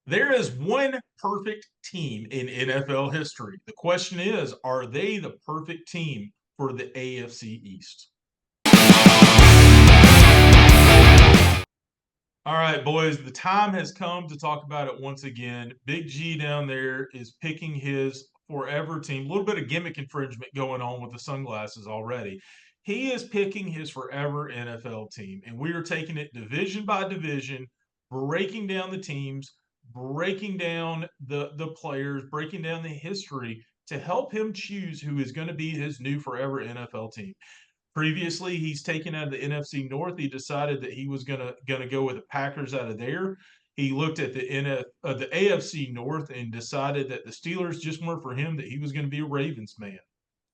There is one perfect team in NFL history. The question is, are they the perfect team for the AFC East? All right, boys, the time has come to talk about it once again. Big G down there is picking his forever team. A little bit of gimmick infringement going on with the sunglasses already. He is picking his forever NFL team, and we are taking it division by division, breaking down the teams, breaking down the players, breaking down the history to help him choose who is going to be his new forever NFL team. Previously, he's taken out of the NFC North. He decided that he was gonna go with the Packers out of there. He looked at the AFC North and decided that the Steelers just weren't for him. That he was going to be a Ravens man.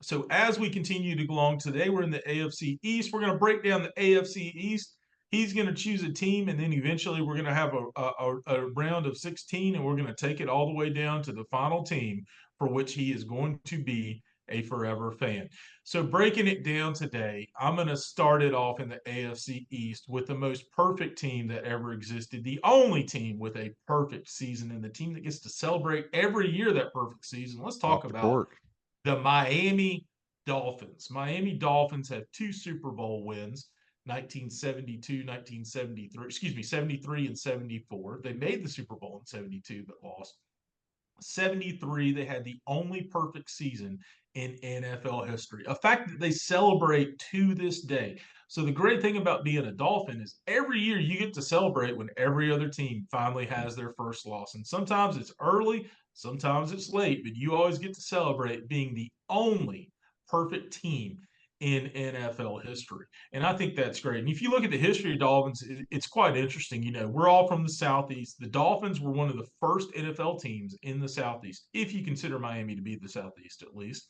So as we continue to go along today, we're in the AFC East. We're going to break down the AFC East. He's going to choose a team, and then eventually we're going to have a round of 16, and we're going to take it all the way down to the final team for which he is going to be a forever fan. So breaking it down today, I'm going to start it off in the AFC East with the most perfect team that ever existed, the only team with a perfect season, and the team that gets to celebrate every year that perfect season. Let's talk Pop the about cork. the Miami Dolphins. Miami Dolphins have two Super Bowl wins, 1972, 1973, excuse me, 73 and 74. They made the Super Bowl in 72 but lost. 73, they had the only perfect season in NFL history, a fact that they celebrate to this day. So, the great thing about being a Dolphin is every year you get to celebrate when every other team finally has their first loss. And sometimes it's early, sometimes it's late, but you always get to celebrate being the only perfect team in NFL history. And I think that's great. And if you look at the history of Dolphins, it's quite interesting. You know, we're all from the Southeast. The Dolphins were one of the first NFL teams in the Southeast, if you consider Miami to be the Southeast at least,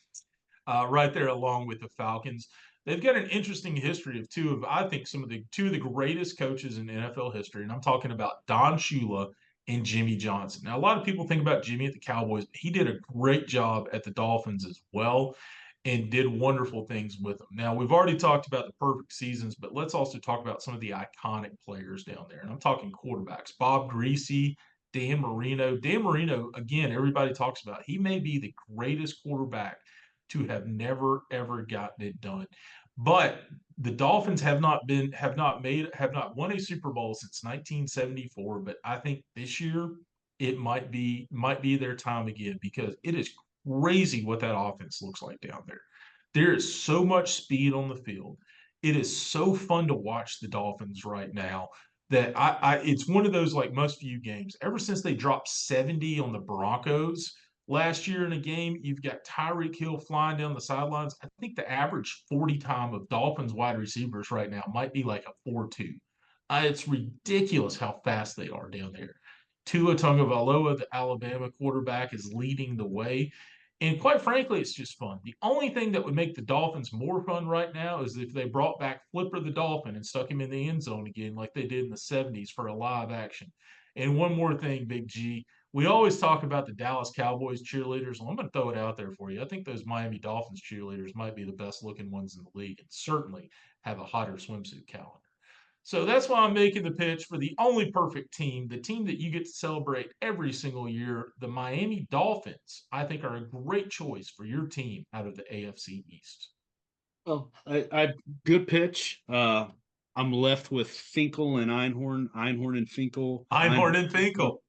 right there along with the Falcons. They've got an interesting history of I think, two of the greatest coaches in NFL history. And I'm talking about Don Shula and Jimmy Johnson. Now, a lot of people think about Jimmy at the Cowboys, but he did a great job at the Dolphins as well and did wonderful things with them. Now, we've already talked about the perfect seasons, but let's also talk about some of the iconic players down there. And I'm talking quarterbacks. Bob Greasy, Dan Marino. Dan Marino, again, everybody talks about. He may be the greatest quarterback to have never ever gotten it done. But the Dolphins have not won a Super Bowl since 1974. But I think this year it might be their time again because it is crazy what that offense looks like down there. There is so much speed on the field. It is so fun to watch the Dolphins right now that it's one of those like must view games. Ever since they dropped 70 on the Broncos last year in a game, you've got Tyreek Hill flying down the sidelines. I think the average 40 time of Dolphins wide receivers right now might be like a 4.2. It's ridiculous how fast they are down there. Tua Tagovailoa, the Alabama quarterback, is leading the way. And quite frankly, it's just fun. The only thing that would make the Dolphins more fun right now is if they brought back Flipper the Dolphin and stuck him in the end zone again, like they did in the 70s for a live action. And one more thing, Big G. We always talk about the Dallas Cowboys cheerleaders. Well, I'm going to throw it out there for you. I think those Miami Dolphins cheerleaders might be the best looking ones in the league and certainly have a hotter swimsuit calendar. So that's why I'm making the pitch for the only perfect team, the team that you get to celebrate every single year. The Miami Dolphins, I think, are a great choice for your team out of the AFC East. Well, I good pitch. I'm left with Finkle and Einhorn and Finkle, Einhorn and Finkel.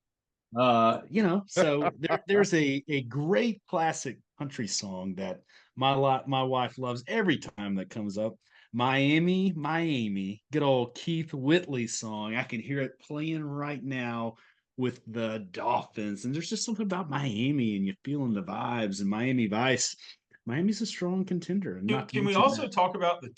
Finkle. So there's a great classic country song that my wife loves every time that comes up. Miami, Miami, good old Keith Whitley song. I can hear it playing right now with the Dolphins. And there's just something about Miami and you're feeling the vibes and Miami Vice. Miami's a strong contender, and Can, not to can we mention also that. talk about the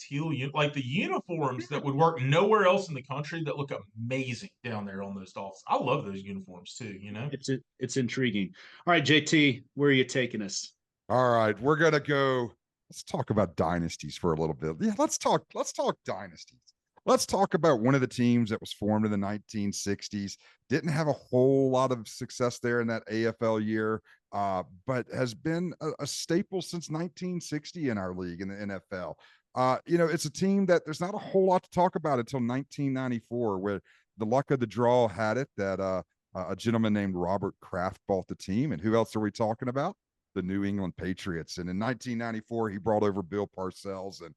like the uniforms that would work nowhere else in the country that look amazing down there on those Dolphins? I love those uniforms too, you know? It's intriguing. All right, JT, where are you taking us? All right, we're gonna go. Let's talk about dynasties for a little bit. Yeah, let's talk dynasties. Let's talk about one of the teams that was formed in the 1960s. Didn't have a whole lot of success there in that AFL year, but has been a staple since 1960 in our league in the NFL. It's a team that there's not a whole lot to talk about until 1994, where the luck of the draw had it that A gentleman named Robert Kraft bought the team. And who else are we talking about? The New England Patriots. And in 1994, he brought over Bill Parcells. And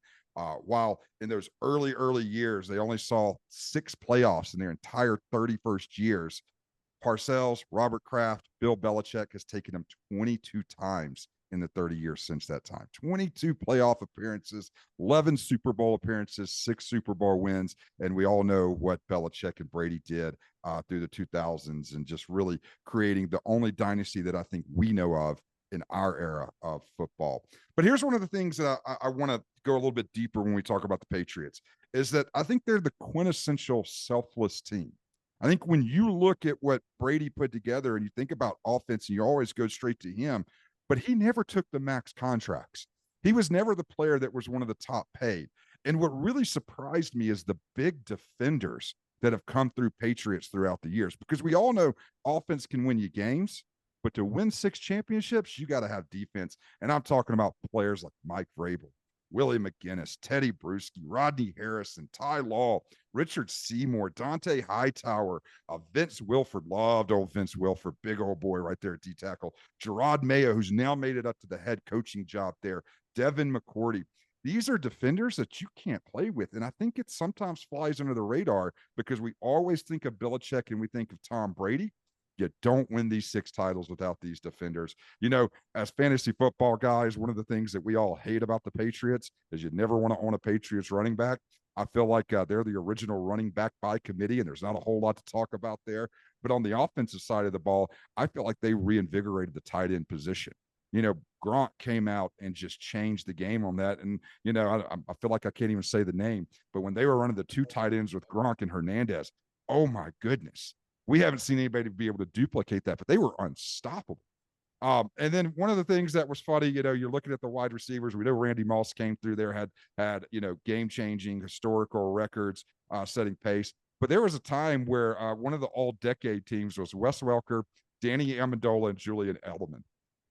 while in those early years, they only saw 6 playoffs in their entire 31st years, Parcells, Robert Kraft, Bill Belichick has taken them 22 times in the 30 years since that time. 22 playoff appearances, 11 Super Bowl appearances, 6 Super Bowl wins. And we all know what Belichick and Brady did through the 2000s and just really creating the only dynasty that I think we know of in our era of football. But here's one of the things that I want to go a little bit deeper when we talk about the Patriots is that I think they're the quintessential selfless team. I think when you look at what Brady put together and you think about offense, and you always go straight to him, but he never took the max contracts. He was never the player that was one of the top paid. And what really surprised me is the big defenders that have come through Patriots throughout the years, because we all know offense can win you games, but to win 6 championships, you got to have defense. And I'm talking about players like Mike Vrabel, Willie McGinnis, Teddy Bruschi, Rodney Harrison, Ty Law, Richard Seymour, Dante Hightower, Vince Wilford. Loved old Vince Wilford, big old boy right there at D-tackle. Gerard Mayo, who's now made it up to the head coaching job there. Devin McCourty. These are defenders that you can't play with. And I think it sometimes flies under the radar because we always think of Belichick and we think of Tom Brady. You don't win these 6 titles without these defenders. You know, as fantasy football guys, one of the things that we all hate about the Patriots is you never want to own a Patriots running back. I feel like they're the original running back by committee, and there's not a whole lot to talk about there. But on the offensive side of the ball, I feel like they reinvigorated the tight end position. You know, Gronk came out and just changed the game on that. And, you know, I feel like I can't even say the name, but when they were running the 2 tight ends with Gronk and Hernandez, oh my goodness. We haven't seen anybody be able to duplicate that, but they were unstoppable. And then one of the things that was funny, you know, you're looking at the wide receivers. We know Randy Moss came through there, had you know, game-changing historical records, setting pace. But there was a time where one of the all-decade teams was Wes Welker, Danny Amendola, and Julian Edelman.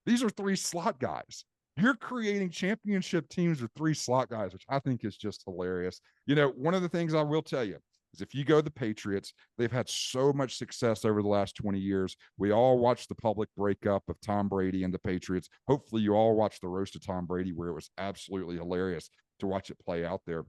These are 3 slot guys. You're creating championship teams with 3 slot guys, which I think is just hilarious. You know, one of the things I will tell you is if you go to the Patriots, they've had so much success over the last 20 years. We all watched the public breakup of Tom Brady and the Patriots. Hopefully you all watched the roast of Tom Brady, where it was absolutely hilarious to watch it play out there.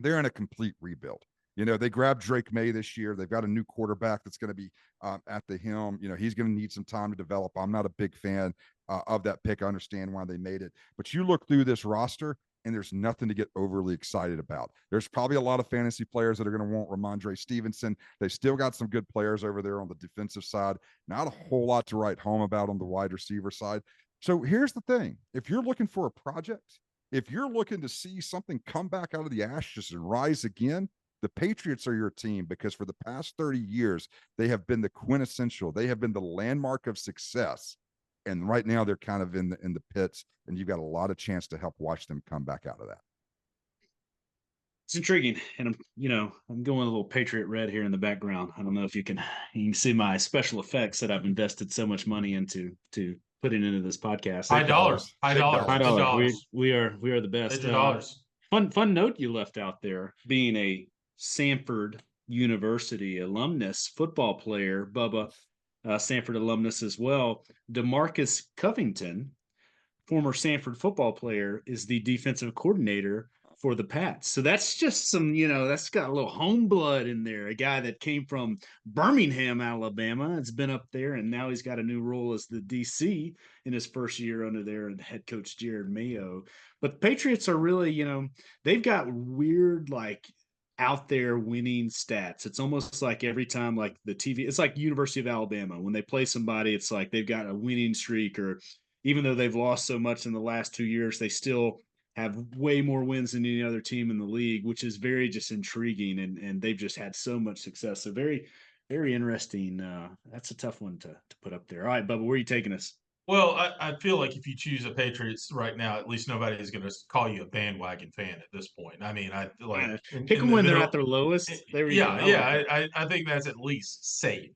They're in a complete rebuild. You know, they grabbed Drake May this year. They've got a new quarterback that's going to be at the helm. You know, he's going to need some time to develop. I'm not a big fan of that pick. I understand why they made it. But you look through this roster, and there's nothing to get overly excited about. There's probably a lot of fantasy players that are going to want Ramondre Stevenson. They still got some good players over there on the defensive side. Not a whole lot to write home about on the wide receiver side. So here's the thing. If you're looking for a project, if you're looking to see something come back out of the ashes and rise again, the Patriots are your team, because for the past 30 years, they have been the quintessential. They have been the landmark of success. And right now they're kind of in the pits, and you've got a lot of chance to help watch them come back out of that. It's intriguing, and I'm going a little Patriot red here in the background. I don't know if you can see my special effects that I've invested so much money into putting into this podcast. High dollars. We are the best. Dollars. Fun note you left out there, being a Samford University alumnus football player, Bubba. Sanford alumnus as well. DeMarcus Covington, former Sanford football player, is the defensive coordinator for the Pats. So that's just some, that's got a little home blood in there. A guy that came from Birmingham, Alabama, has been up there, and now he's got a new role as the DC in his first year under there, and head coach Jared Mayo. But the Patriots are really, they've got weird, out there winning stats. It's almost like every time, like the TV, it's like University of Alabama. When they play somebody, it's like they've got a winning streak, or even though they've lost so much in the last 2 years, they still have way more wins than any other team in the league, which is very just intriguing. And they've just had so much success. So very, very interesting. That's a tough one to put up there. All right, Bubba, where are you taking us? Well, I feel like if you choose the Patriots right now, at least nobody is going to call you a bandwagon fan at this point. I mean, pick them when they're at their lowest. I think that's at least safe.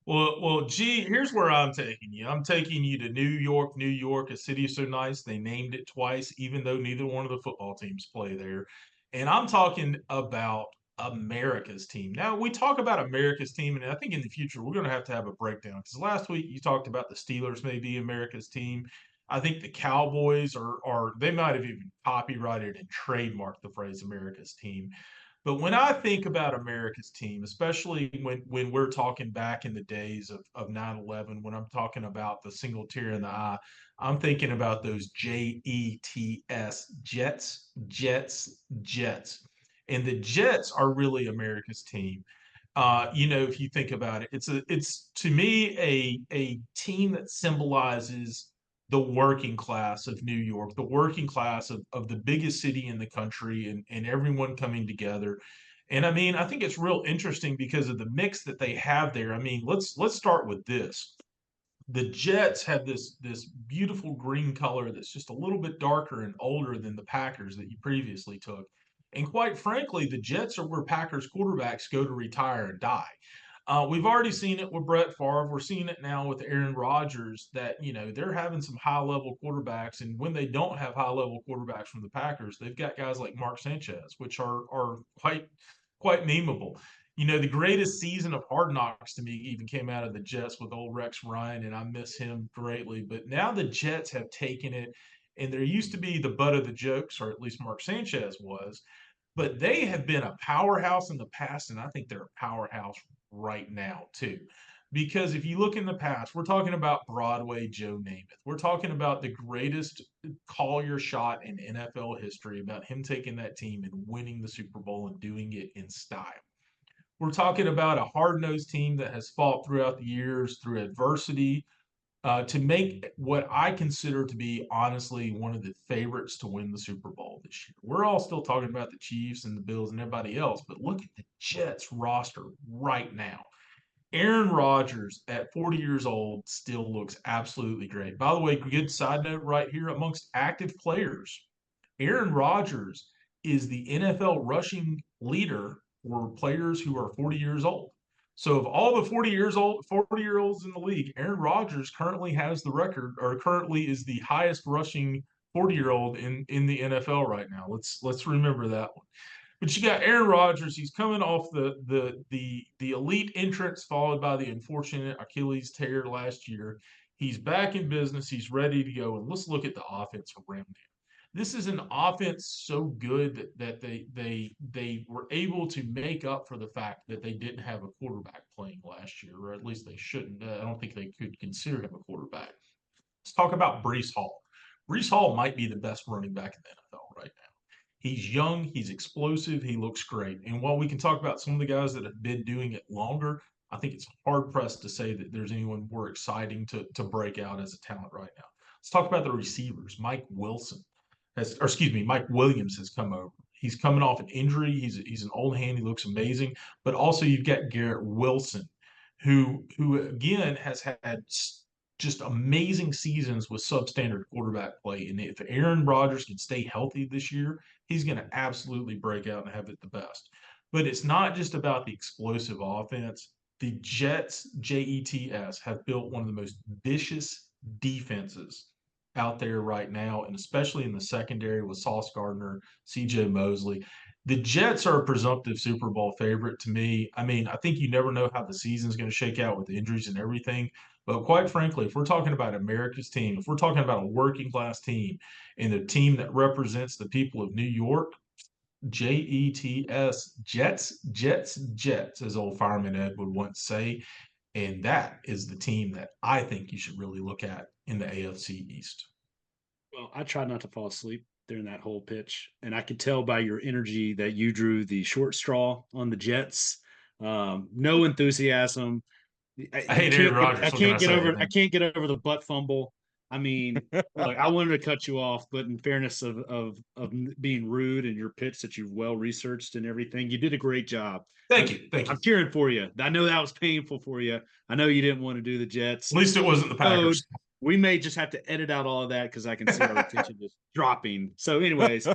Well, here's where I'm taking you. I'm taking you to New York. New York, a city so nice they named it twice, even though neither one of the football teams play there. And I'm talking about America's team. Now, we talk about America's team, and I think in the future we're going to have a breakdown, because last week you talked about the Steelers may be America's team. I think the Cowboys are they might have even copyrighted and trademarked the phrase America's team. But when I think about America's team, especially when we're talking back in the days of 9/11, when I'm talking about the single tear in the eye, I'm thinking about those JETS, Jets, Jets, Jets. And the Jets are really America's team. If you think about it, it's to me a team that symbolizes the working class of New York, the working class of the biggest city in the country, and everyone coming together. And I mean, I think it's real interesting because of the mix that they have there. I mean, let's start with this. The Jets have this beautiful green color that's just a little bit darker and older than the Packers that you previously took. And quite frankly, the Jets are where Packers quarterbacks go to retire and die. We've already seen it with Brett Favre. We're seeing it now with Aaron Rodgers, that they're having some high level quarterbacks, and when they don't have high level quarterbacks from the Packers, they've got guys like Mark Sanchez, which are quite memeable. The greatest season of Hard Knocks to me even came out of the Jets with old Rex Ryan, and I miss him greatly. But now the Jets have taken it, and there used to be the butt of the jokes, or at least Mark Sanchez was, but they have been a powerhouse in the past, and I think they're a powerhouse right now too. Because if you look in the past, we're talking about Broadway Joe Namath. We're talking about the greatest call your shot in NFL history, about him taking that team and winning the Super Bowl and doing it in style. We're talking about a hard-nosed team that has fought throughout the years through adversity, to make what I consider to be honestly one of the favorites to win the Super Bowl this year. We're all still talking about the Chiefs and the Bills and everybody else, but look at the Jets roster right now. Aaron Rodgers at 40 years old still looks absolutely great. By the way, good side note right here, amongst active players, Aaron Rodgers is the NFL rushing leader for players who are 40 years old. So of all the 40-year-olds in the league, Aaron Rodgers currently has the record, or currently is the highest rushing 40-year-old in the NFL right now. Let's remember that one. But you got Aaron Rodgers. He's coming off the elite entrance, followed by the unfortunate Achilles tear last year. He's back in business. He's ready to go. And let's look at the offense around him. This is an offense so good that they were able to make up for the fact that they didn't have a quarterback playing last year, or at least they shouldn't. I don't think they could consider him a quarterback. Let's talk about Breece Hall. Breece Hall might be the best running back in the NFL right now. He's young, he's explosive, he looks great. And while we can talk about some of the guys that have been doing it longer, I think it's hard pressed to say that there's anyone more exciting to break out as a talent right now. Let's talk about the receivers. Mike Williams has come over. He's coming off an injury. He's an old hand. He looks amazing. But also you've got Garrett Wilson, who again has had just amazing seasons with substandard quarterback play. And if Aaron Rodgers can stay healthy this year, he's going to absolutely break out and have it the best. But it's not just about the explosive offense. The Jets, Jets, have built one of the most vicious defenses out there right now, and especially in the secondary with Sauce Gardner, CJ Mosley. The Jets are a presumptive Super Bowl favorite to me. I mean, I think you never know how the season's going to shake out with injuries and everything. But quite frankly, if we're talking about America's team, if we're talking about a working class team and a team that represents the people of New York, Jets, Jets, Jets, Jets, as old Fireman Ed would once say. And that is the team that I think you should really look at in the AFC East. Well, I tried not to fall asleep during that whole pitch, and I could tell by your energy that you drew the short straw on the Jets. No enthusiasm. I hate Aaron Rodgers. I can't get over the butt fumble. I mean, look, I wanted to cut you off, but in fairness of being rude and your pitch that you've well researched and everything, you did a great job. Thank you. I'm cheering for you. I know that was painful for you. I know you didn't want to do the Jets. At least it wasn't the Packers. So we may just have to edit out all of that because I can see our attention just dropping. So, anyways,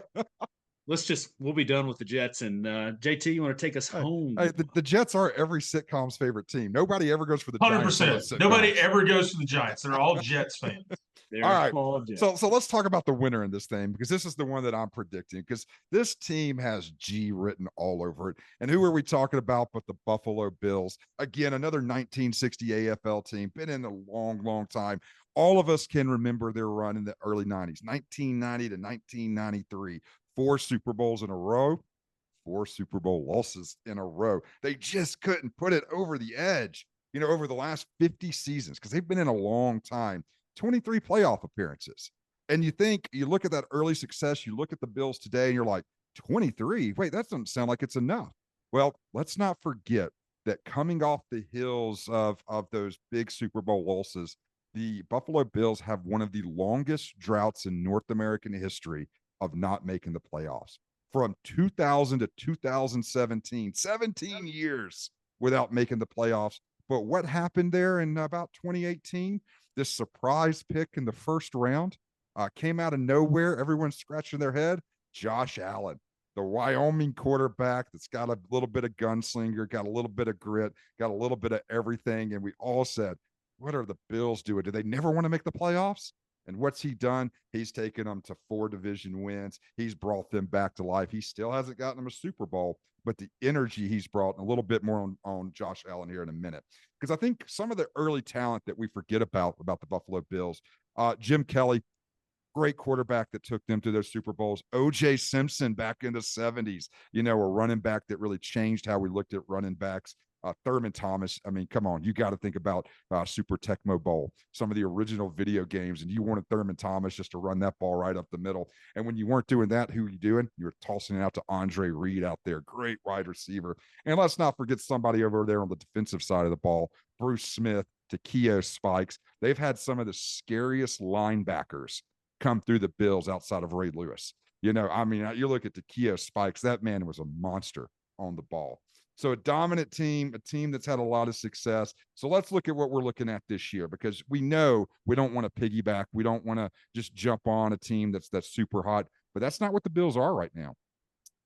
we'll be done with the Jets. And JT, you want to take us home? The Jets are every sitcom's favorite team. Nobody ever goes for the 100%. Nobody ever goes for the Giants. They're all Jets fans. They're All right. all dead. So let's talk about the winner in this thing, because this is the one that I'm predicting, because this team has G written all over it. And who are we talking about but the Buffalo Bills? Again, another 1960 AFL team, been in a long, long time. All of us can remember their run in the early 90s, 1990 to 1993, 4 Super Bowls in a row, 4 Super Bowl losses in a row. They just couldn't put it over the edge, over the last 50 seasons, because they've been in a long time. 23 playoff appearances. And you look at that early success, you look at the Bills today, and you're like, 23? Wait, that doesn't sound like it's enough. Well, let's not forget that coming off the heels of those big Super Bowl losses, the Buffalo Bills have one of the longest droughts in North American history of not making the playoffs. From 2000 to 2017, 17 years without making the playoffs. But what happened there in about 2018? This surprise pick in the first round came out of nowhere. Everyone's scratching their head. Josh Allen, the Wyoming quarterback that's got a little bit of gunslinger, got a little bit of grit, got a little bit of everything. And we all said, what are the Bills doing? Do they never want to make the playoffs? And what's he done? He's taken them to 4 division wins. He's brought them back to life. He still hasn't gotten them a Super Bowl, but the energy he's brought, and a little bit more on Josh Allen here in a minute. Because I think some of the early talent that we forget about the Buffalo Bills, Jim Kelly, great quarterback that took them to those Super Bowls. O.J. Simpson back in the 70s, a running back that really changed how we looked at running backs. Thurman Thomas, I mean, come on, you got to think about Super Tecmo Bowl, some of the original video games, and you wanted Thurman Thomas just to run that ball right up the middle. And when you weren't doing that, who were you doing? You were tossing it out to Andre Reed out there, great wide receiver. And let's not forget somebody over there on the defensive side of the ball, Bruce Smith, Takeo Spikes. They've had some of the scariest linebackers come through the Bills outside of Ray Lewis. You look at Takeo Spikes, that man was a monster on the ball. So a dominant team, a team that's had a lot of success. So let's look at what we're looking at this year, because we know we don't want to piggyback. We don't want to just jump on a team that's super hot, but that's not what the Bills are right now.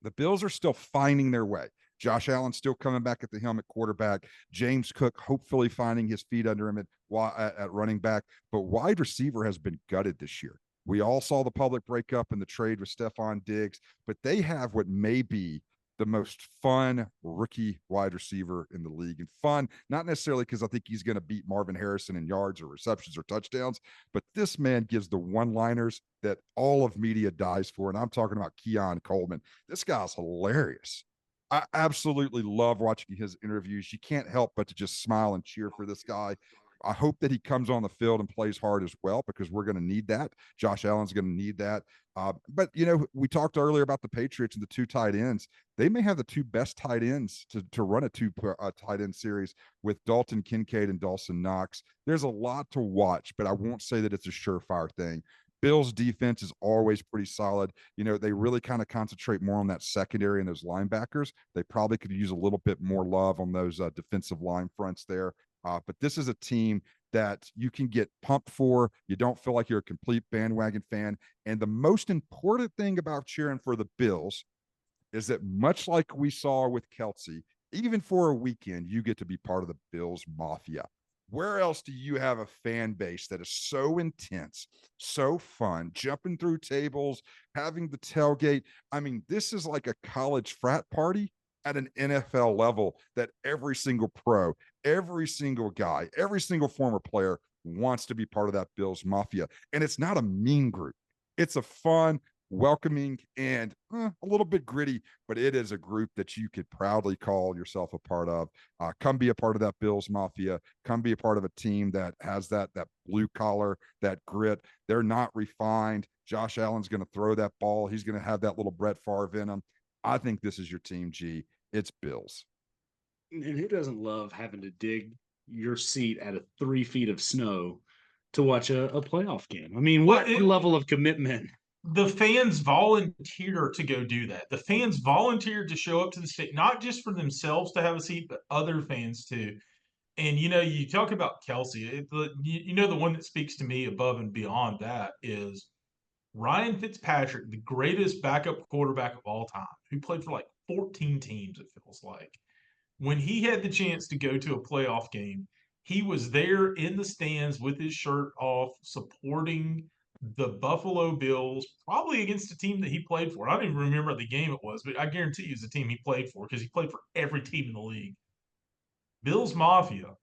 The Bills are still finding their way. Josh Allen still coming back at the helmet quarterback. James Cook hopefully finding his feet under him at running back. But wide receiver has been gutted this year. We all saw the public breakup in the trade with Stephon Diggs, but they have what may be the most fun rookie wide receiver in the league. And fun, not necessarily because I think he's going to beat Marvin Harrison in yards or receptions or touchdowns, but this man gives the one-liners that all of media dies for. And I'm talking about Keon Coleman. This guy's hilarious. I absolutely love watching his interviews. You can't help but to just smile and cheer for this guy. I hope that he comes on the field and plays hard as well, because we're going to need that. Josh Allen's going to need that. But we talked earlier about the Patriots and the 2 tight ends. They may have the 2 best tight ends to run a 2 tight end series with Dalton Kincaid and Dawson Knox. There's a lot to watch, but I won't say that it's a surefire thing. Bills defense is always pretty solid. They really kind of concentrate more on that secondary and those linebackers. They probably could use a little bit more love on those defensive line fronts there. But this is a team that you can get pumped for. You don't feel like you're a complete bandwagon fan. And the most important thing about cheering for the Bills is that, much like we saw with Kelsey, even for a weekend, you get to be part of the Bills Mafia. Where else do you have a fan base that is so intense, so fun, jumping through tables, having the tailgate? I mean, this is like a college frat party at an NFL level, that every single pro, every single guy, every single former player wants to be part of that Bills Mafia. And it's not a mean group. It's a fun, welcoming, and a little bit gritty, but it is a group that you could proudly call yourself a part of. Come be a part of that Bills Mafia. Come be a part of a team that has that blue collar, that grit. They're not refined. Josh Allen's going to throw that ball. He's going to have that little Brett Favre in him. I think this is your team, G. It's Bills. And who doesn't love having to dig your seat out of 3 feet of snow to watch a playoff game? I mean, what level of commitment? The fans volunteer to go do that. The fans volunteer to show up to the state, not just for themselves to have a seat, but other fans too. And you talk about Kelsey. The one that speaks to me above and beyond that is Ryan Fitzpatrick, the greatest backup quarterback of all time, who played for like 14 teams, it feels like. When he had the chance to go to a playoff game, He was there in the stands with his shirt off, supporting the Buffalo Bills, probably against a team that he played for. I don't even remember the game it was, but I guarantee you it was the team he played for because he played for every team in the league. Bills Mafia.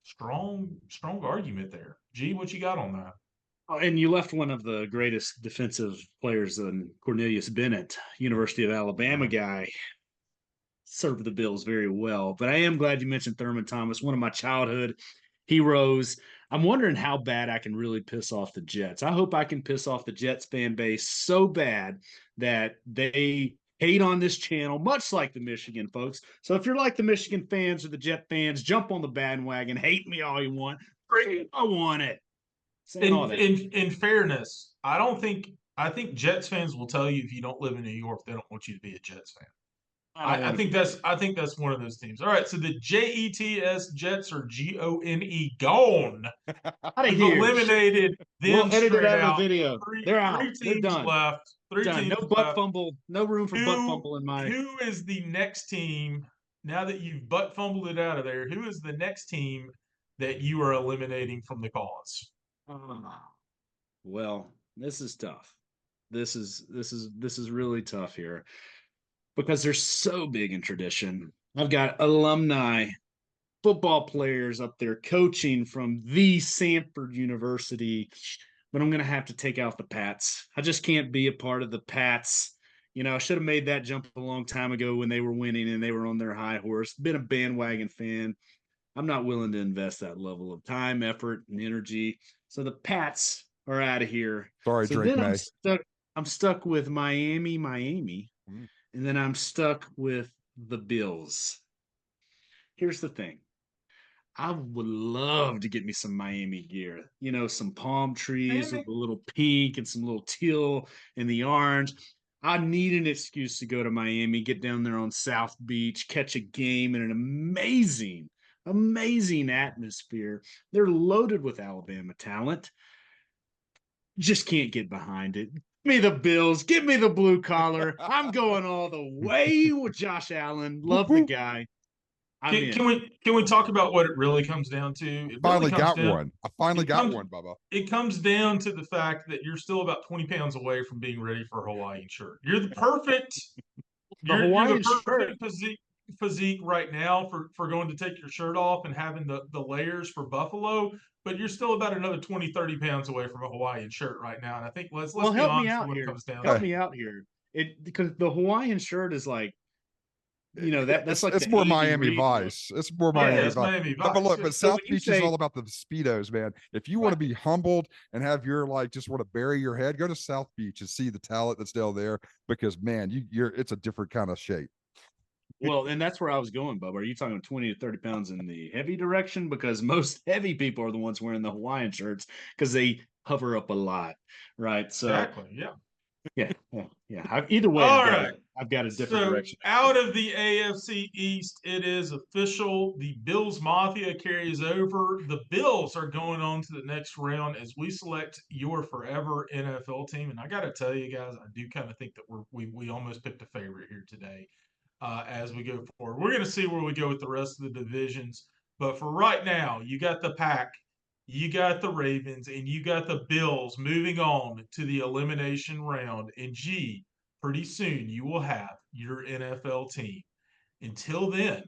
Strong argument there. G, what you got on that? Oh, and you left one of the greatest defensive players in Cornelius Bennett, University of Alabama guy, served the Bills very well. But I am glad you mentioned Thurman Thomas, one of my childhood heroes. I'm wondering how bad I can really piss off the Jets. I hope I can piss off the Jets fan base so bad that they hate on this channel, much like the Michigan folks. So if you're like the Michigan fans or the Jet fans, jump on the bandwagon, hate me all you want. Bring it. I want it. Saying all that. In fairness, I think Jets fans will tell you if you don't live in New York, they don't want you to be a Jets fan. I think that's one of those teams. All right, so the Jets Jets are gone. Out of We've here. eliminated them. We'll edit it out of out. the video. They're out. Three teams They're done. left. Done. No butt fumble. No room for butt fumble in my. Who is the next team? Now that you've butt fumbled it out of there, who is the next team that you are eliminating from the cause? Well, this is tough. This is really tough here because they're so big in tradition. I've got alumni football players up there coaching from the Sanford University, but I'm going to have to take out the Pats. I just can't be a part of the Pats. You know, I should have made that jump a long time ago when they were winning and they were on their high horse. Been a bandwagon fan. I'm not willing to invest that level of time, effort, and energy. So the Pats are out of here. Sorry, so Drake then May. I'm stuck with Miami, and then I'm stuck with the Bills. Here's the thing. I would love to get me some Miami gear. You know, some palm trees with a little pink and some little teal and the orange. I need an excuse to go to Miami, get down there on South Beach, catch a game in an amazing atmosphere. They're loaded with Alabama talent. Just can't get behind it. Give me the Bills. Give me the blue collar. I'm going all the way with Josh Allen. Love the guy. Can we talk about what it really comes down to? I finally got one, Bubba. It comes down to the fact that you're still about 20 pounds away from being ready for a Hawaiian shirt. You're the perfect physique right now for going to take your shirt off and having the layers for Buffalo, but you're still about another 20, 30 pounds away from a Hawaiian shirt right now. And I think let's be honest with what it comes down to. Help me out here. Because the Hawaiian shirt is like, you know, that's like it's more Miami Vice. It's more Miami Vice. But look, but South Beach is all about the Speedos, man. If you want to be humbled and have your just want to bury your head, go to South Beach and see the talent that's down there because man, it's a different kind of shape. Well, and that's where I was going, Bubba. Are you talking 20 to 30 pounds in the heavy direction? Because most heavy people are the ones wearing the Hawaiian shirts because they hover up a lot, right? So exactly, yeah. Either way, I've got a different direction. Out of the AFC East, it is official. The Bills Mafia carries over. The Bills are going on to the next round as we select your forever NFL team. And I got to tell you guys, I do kind of think that we almost picked a favorite here today. As we go forward, we're going to see where we go with the rest of the divisions. But for right now, you got the Pack, you got the Ravens, and you got the Bills moving on to the elimination round. And G, pretty soon you will have your NFL team. Until then,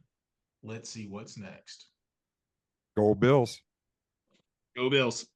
let's see what's next. Go Bills. Go Bills.